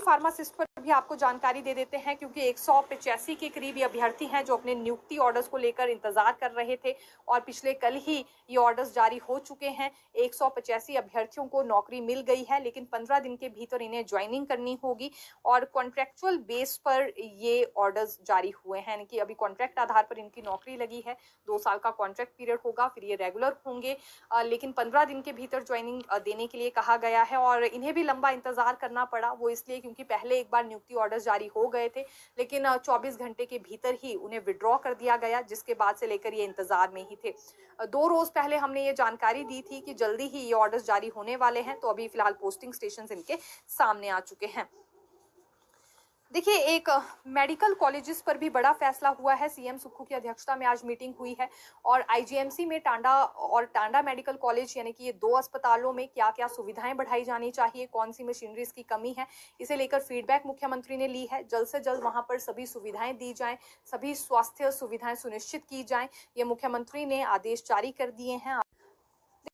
Pharmacist पर भी आपको जानकारी दे देते हैं, क्योंकि 185 के करीब ये अभ्यर्थी हैं जो अपने नियुक्ति ऑर्डर्स को लेकर इंतजार कर रहे थे और पिछले कल ही ये ऑर्डर्स जारी हो चुके हैं। 185 अभ्यर्थियों को नौकरी मिल गई है, लेकिन 15 दिन के भीतर इन्हें ज्वाइनिंग करनी होगी और कॉन्ट्रेक्चुअल बेस पर ये ऑर्डर्स जारी हुए हैं, यानी कि अभी कॉन्ट्रैक्ट आधार पर इनकी नौकरी लगी है। 2 साल का कॉन्ट्रैक्ट पीरियड होगा, फिर ये रेगुलर होंगे, लेकिन 15 दिन के भीतर ज्वाइनिंग देने के लिए कहा गया है। और इन्हें भी लंबा इंतजार करना पड़ा, वो इसलिए क्योंकि पहले एक बार नियुक्ति ऑर्डर जारी हो गए थे, लेकिन 24 घंटे के भीतर ही उन्हें विड्रॉ कर दिया गया, जिसके बाद से लेकर ये इंतजार में ही थे। 2 रोज पहले हमने ये जानकारी दी थी कि जल्दी ही ये ऑर्डर्स जारी होने वाले हैं, तो अभी फिलहाल पोस्टिंग स्टेशन इनके सामने आ चुके हैं। देखिए, एक मेडिकल कॉलेजेस पर भी बड़ा फैसला हुआ है। सीएम सुक्खू की अध्यक्षता में आज मीटिंग हुई है और आईजीएमसी में टांडा मेडिकल कॉलेज, यानी कि ये 2 अस्पतालों में क्या क्या सुविधाएं बढ़ाई जानी चाहिए, कौन सी मशीनरीज की कमी है, इसे लेकर फीडबैक मुख्यमंत्री ने ली है। जल्द से जल्द वहां पर सभी सुविधाएं दी जाएं, सभी स्वास्थ्य सुविधाएं सुनिश्चित की जाएं, ये मुख्यमंत्री ने आदेश जारी कर दिए हैं।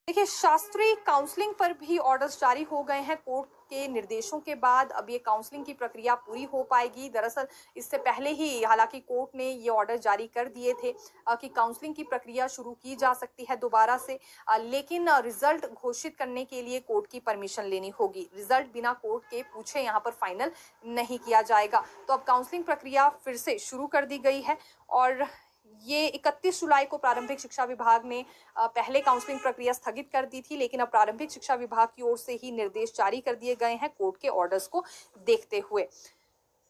देखिए, शास्त्रीय काउंसलिंग पर भी ऑर्डर्स जारी हो गए हैं। कोर्ट के निर्देशों के बाद अब ये काउंसलिंग की प्रक्रिया पूरी हो पाएगी। दरअसल इससे पहले ही हालांकि कोर्ट ने ये ऑर्डर जारी कर दिए थे कि काउंसलिंग की प्रक्रिया शुरू की जा सकती है दोबारा से, लेकिन रिजल्ट घोषित करने के लिए कोर्ट की परमिशन लेनी होगी। रिजल्ट बिना कोर्ट के पूछे यहाँ पर फाइनल नहीं किया जाएगा। तो अब काउंसलिंग प्रक्रिया फिर से शुरू कर दी गई है और ये 31 जुलाई को प्रारंभिक शिक्षा विभाग ने पहले काउंसलिंग प्रक्रिया स्थगित कर दी थी, लेकिन अब प्रारंभिक शिक्षा विभाग की ओर से ही निर्देश जारी कर दिए गए हैं कोर्ट के ऑर्डर्स को देखते हुए।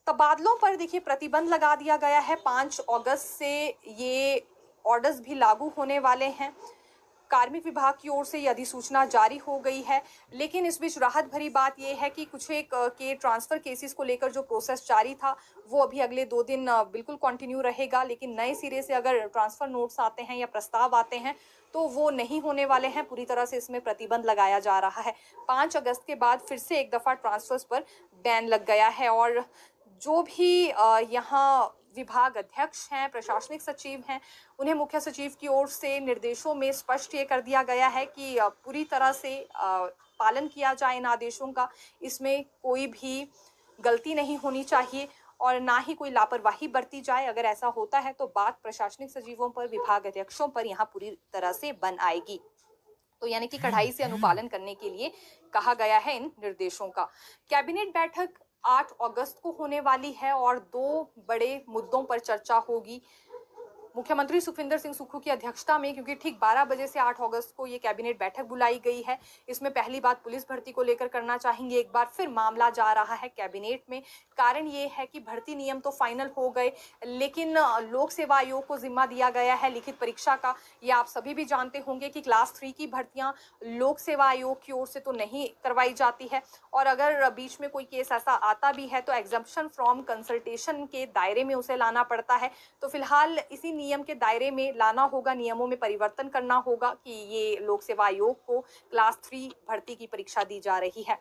तबादलों पर देखिए प्रतिबंध लगा दिया गया है। 5 अगस्त से ये ऑर्डर्स भी लागू होने वाले हैं। कार्मिक विभाग की ओर से ये अधिसूचना जारी हो गई है, लेकिन इस बीच राहत भरी बात यह है कि कुछ एक के ट्रांसफर केसेस को लेकर जो प्रोसेस जारी था वो अभी अगले 2 दिन बिल्कुल कंटिन्यू रहेगा, लेकिन नए सिरे से अगर ट्रांसफर नोट्स आते हैं या प्रस्ताव आते हैं तो वो नहीं होने वाले हैं। पूरी तरह से इसमें प्रतिबंध लगाया जा रहा है। 5 अगस्त के बाद फिर से एक दफा ट्रांसफर्स पर बैन लग गया है और जो भी यहाँ विभाग अध्यक्ष हैं, प्रशासनिक सचिव हैं, उन्हें मुख्य सचिव की ओर से निर्देशों में स्पष्ट ये कर दिया गया है कि पूरी तरह से पालन किया जाए इन आदेशों का। इसमें कोई भी गलती नहीं होनी चाहिए और ना ही कोई लापरवाही बरती जाए। अगर ऐसा होता है तो बात प्रशासनिक सचिवों पर, विभाग अध्यक्षों पर यहाँ पूरी तरह से बन आएगी। तो यानी कि कड़ाई से अनुपालन करने के लिए कहा गया है इन निर्देशों का। कैबिनेट बैठक 8 अगस्त को होने वाली है और 2 बड़े मुद्दों पर चर्चा होगी मुख्यमंत्री सुखविंदर सिंह सुक्खू की अध्यक्षता में, क्योंकि ठीक 12 बजे से 8 अगस्त को ये कैबिनेट बैठक बुलाई गई है। इसमें पहली बात पुलिस भर्ती को लेकर करना चाहेंगे। एक बार फिर मामला जा रहा है कैबिनेट में। कारण ये है कि भर्ती नियम तो फाइनल हो गए, लेकिन लोक सेवा आयोग को जिम्मा दिया गया है लिखित परीक्षा का। ये आप सभी भी जानते होंगे कि क्लास 3 की भर्तियां लोक सेवा आयोग की ओर से तो नहीं करवाई जाती है, और अगर बीच में कोई केस ऐसा आता भी है तो एग्जम्पशन फ्रॉम कंसल्टेशन के दायरे में उसे लाना पड़ता है। तो फिलहाल इसी नियम के दायरे में लाना होगा, नियमों में परिवर्तन करना होगा कि ये लोक सेवा आयोग को क्लास 3 भर्ती की परीक्षा दी जा रही है।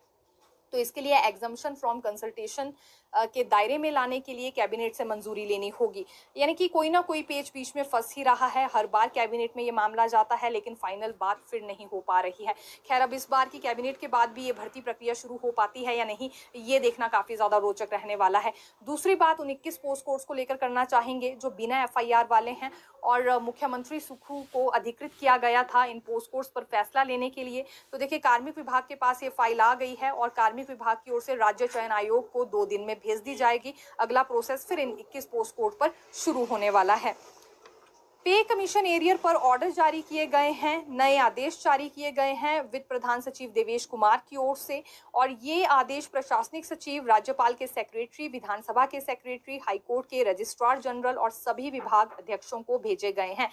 तो इसके लिए एग्जम्पशन फ्रॉम कंसल्टेशन के दायरे में लाने के लिए कैबिनेट से मंजूरी लेनी होगी। यानी कि कोई ना कोई पेच बीच में फंस ही रहा है। हर बार कैबिनेट में ये मामला जाता है, लेकिन फाइनल बात फिर नहीं हो पा रही है। खैर, अब इस बार की कैबिनेट के बाद भी ये भर्ती प्रक्रिया शुरू हो पाती है या नहीं, ये देखना काफी ज्यादा रोचक रहने वाला है। दूसरी बात, उन 21 पोस्ट कोड्स को लेकर करना चाहेंगे जो बिना FIR वाले हैं, और मुख्यमंत्री सुक्खू को अधिकृत किया गया था इन पोस्ट कोड्स पर फैसला लेने के लिए। तो देखिए, कार्मिक विभाग के पास ये फाइल आ गई है और कार्मिक विभाग की ओर से राज्य चयन आयोग को 2 दिन में भेज दी जाएगी। अगला प्रोसेस फिर इन 21 पोस्ट कोड पर शुरू होने वाला है। पे कमीशन एरियर पर ऑर्डर जारी किए गए हैं, नए आदेश जारी किए गए हैं वित्त प्रधान सचिव देवेश कुमार की ओर से, और ये आदेश प्रशासनिक सचिव, राज्यपाल के सेक्रेटरी, विधानसभा के सेक्रेटरी, हाईकोर्ट के रजिस्ट्रार जनरल और सभी विभाग अध्यक्षों को भेजे गए हैं।